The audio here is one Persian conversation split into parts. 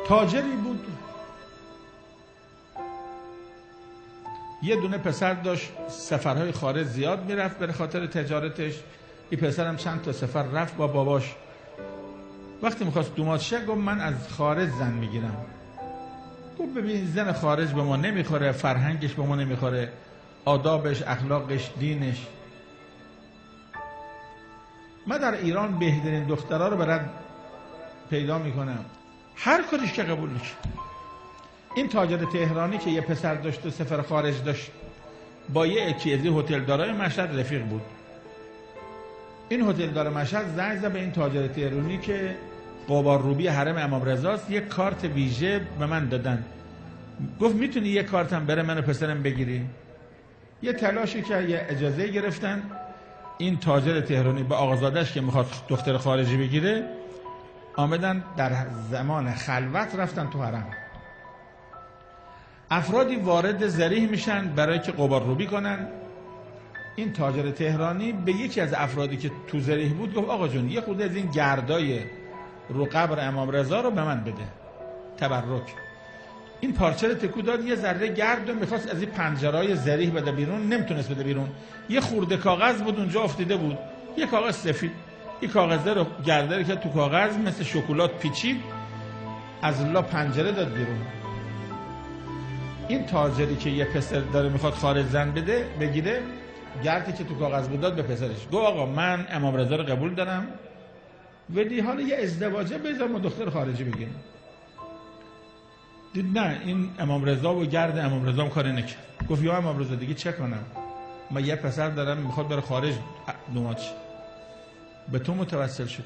تاجری بود، یه دونه پسر داشت، سفرهای خارج زیاد میرفت به خاطر تجارتش. این پسرم چند تا سفر رفت با باباش. وقتی میخواست دومات شه گفت من از خارج زن میگیرم. گفت ببین زن خارج به ما نمیخوره، فرهنگش به ما نمیخوره، آدابش، اخلاقش، دینش. من در ایران بهترین دخترها رو برات پیدا میکنم، هر کاریش که قبول نشه. این تاجر تهرانی که یه پسر داشت و سفر خارج داشت، با یه یکی از هتلدارای مشهد رفیق بود. این هتلدار مشهد زنگ زد به این تاجر تهرانی که قبارروبی حرم امام رضاست، یه کارت ویژه به من دادن. گفت میتونی یه کارتم بره من و پسرم بگیری؟ یه تلاشی که یه اجازه گرفتن. این تاجر تهرانی با آقازادش که میخواد دختر خارجی بگیره آمدن در زمان خلوت رفتن تو حرم. افرادی وارد ذریح میشن برای که قبارروبی کنن. این تاجر تهرانی به یکی از افرادی که تو ذریح بود گفت آقا جون یه خورده از این گردای رو قبر امام رضا رو به من بده تبرک. این پارچه رو تکو داد، یه ذره گرد رو میخواست از این پنجرهای ذریح بده بیرون، نمیتونست بده بیرون. یه خورده کاغذ بود اونجا افتیده بود، یه کاغذ سفید. این کاغذ رو گرده که تو کاغذ مثل شکلات پیچید، از لا پنجره داد بیرون. این تاجری که یه پسر داره میخواد خارج زن بده بگیره، گردی که تو کاغذ بود داد به پسرش. گفت آقا من امام رضا رو قبول دارم، ولی حالا یه ازدواجه بذار ما دختر خارجی بگیریم. دید نه، این امام رضا و گرد امام رضا هم کاری نکرد. گفت یا امام رضا دیگه چه کنم، من یه پسر دارم میخواد بره خارج دومات شه، به تو متوسل شد.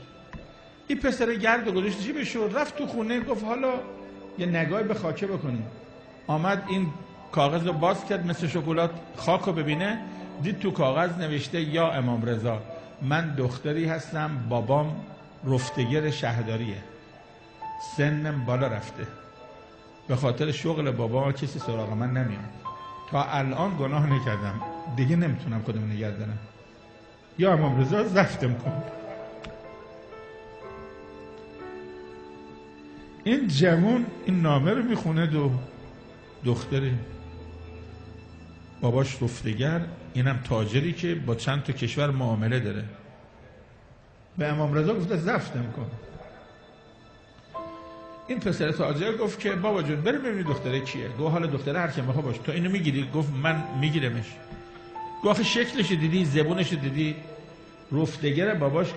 این پسر گرد و گذاشت جیبش و رفت تو خونه. گفت حالا یه نگاهی به خاکه بکنیم. آمد این کاغذ رو باز کرد مثل شکلات، خاک رو ببینه، دید تو کاغذ نوشته یا امام رضا من دختری هستم، بابام رفتگر شهرداریه، سنم بالا رفته، به خاطر شغل بابا کسی سراغ من نمیاد، تا الان گناه نکردم دیگه نمیتونم خودم نگه دارم، یا امام رضا زفتم کن. این جوون این نامه رو میخونه، دختری باباش رفتگر، اینم تاجری که با چند تا کشور معامله داره، به امام رضا گفته زفتم کن. این پسر تاجر گفت که بابا جون بریم ببینیم دختره کیه. گفت حالا دختره هر کی میخواد باشه، تو اینو میگیری؟ گفت من میگیرمش. گفت آخه شکلش دیدی، زبونش دیدی، رفتگر باباش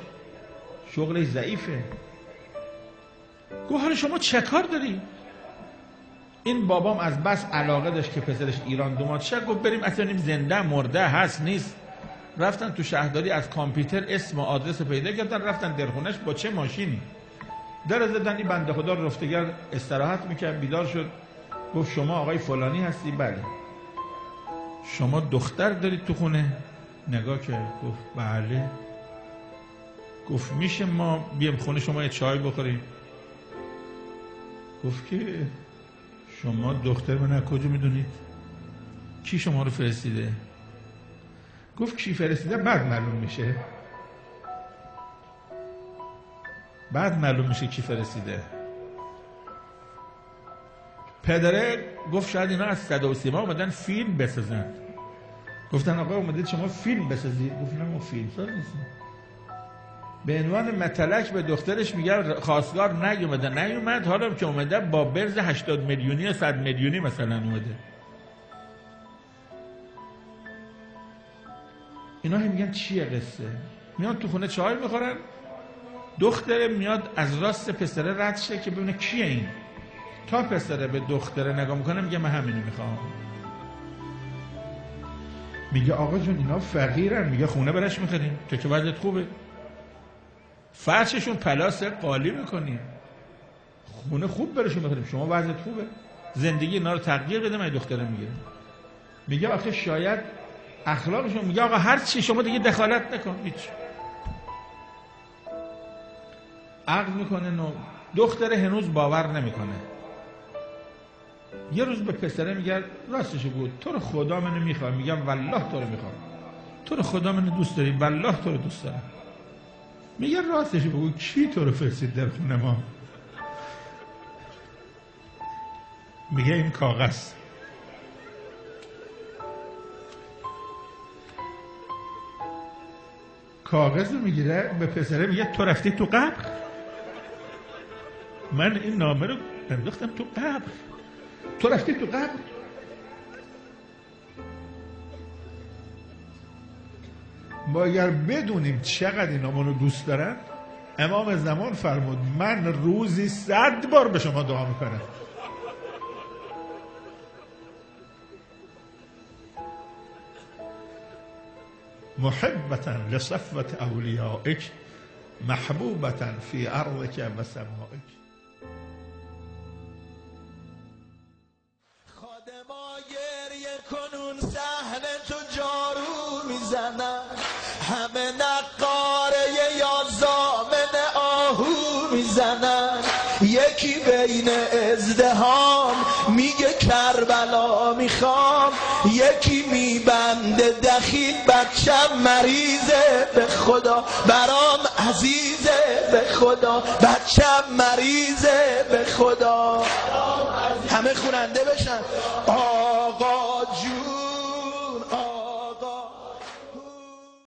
شغلش ضعیفه. گفت حالا شما چه کار داری؟ این بابام از بس علاقه داشت که پسرش ایران دومات شه، گفت بریم اصلا زنده مرده هست نیست. رفتن تو شهرداری از کامپیوتر اسم و آدرس پیدا کردن، رفتن درخونش با چه ماشینی در زدن. این بنده خدا رفتگر استراحت میکرد، بیدار شد. گفت شما آقای فلانی هستی؟ بله. شما دختر دارید تو خونه؟ نگاه کرد گفت بله. گفت میشه ما بیام خونه شما یه چای بخوریم؟ گفت که شما دختر من کجا میدونید؟ کی شما رو فرستیده؟ گفت کی فرستیده بعد معلوم میشه، بعد معلوم میشه کی فرستیده. پدره گفت شاید اینا از صدا و سیما اومدن فیلم بسازن. گفتن آقا اومدید شما فیلم بسازید؟ گفت نه ما فیلم ساز نیستیم. به عنوان متلک به دخترش میگه خواستگار نیومد، حالا که اومده با برز 80 میلیونی یا 100 میلیونی مثلا اومده. اینا هم میگن چیه قصه؟ میاد تو خونه چای میخورن، دختره میاد از راست پسره رد شه که ببینه کیه این. تا پسره به دختره نگاه میکنه میگه من همینو میخوام. میگه آقا جون اینا فقیرن. میگه خونه برش میخریم، تو که وضعیت خوبه، فرششون پلاسه قالی میکنیم، خونه خوب برشون میخریم، شما وضعیت خوبه، زندگی اینا رو تغییر بده. من دختره میگه، میگه آخه شاید اخلاقشون. میگه آقا هر چی شما دیگه دخالت نکن، هیچ. عقل میکنه نو. دختره هنوز باور نمیکنه. یه روز به پسره میگه راستشو بود، تو رو خدا منو میخوام. میگم والله تو رو میخوام، تو رو خدا منو دوست داری؟ والله تو رو دوست دارم. میگه راستشو بگو کی تو رو فرستید در خونه ما؟ میگه این کاغذ. کاغذ رو میگیره به پسره میگه تو رفتی تو قبر. من این نامه رو انداختم تو قبر، تو رفتی تو قبر. ما اگر بدونیم چقدر اینا منو دوست دارن، امام زمان فرمود من روزی 100 بار به شما دعا میکنم. محبتا لصفوة اولیائک محبوبتا فی ارضک و سمائک. خادما گریه کنون صحنه تو جارو میزنن، همه نقاره یا زامن آهو میزنن. یکی بین ازدهام میگه کربلا میخوام، یکی میبنده دخیل بچم مریضه به خدا برام عزیزه به خدا بچم مریضه به خدا. همه خوننده بشن. آقا جون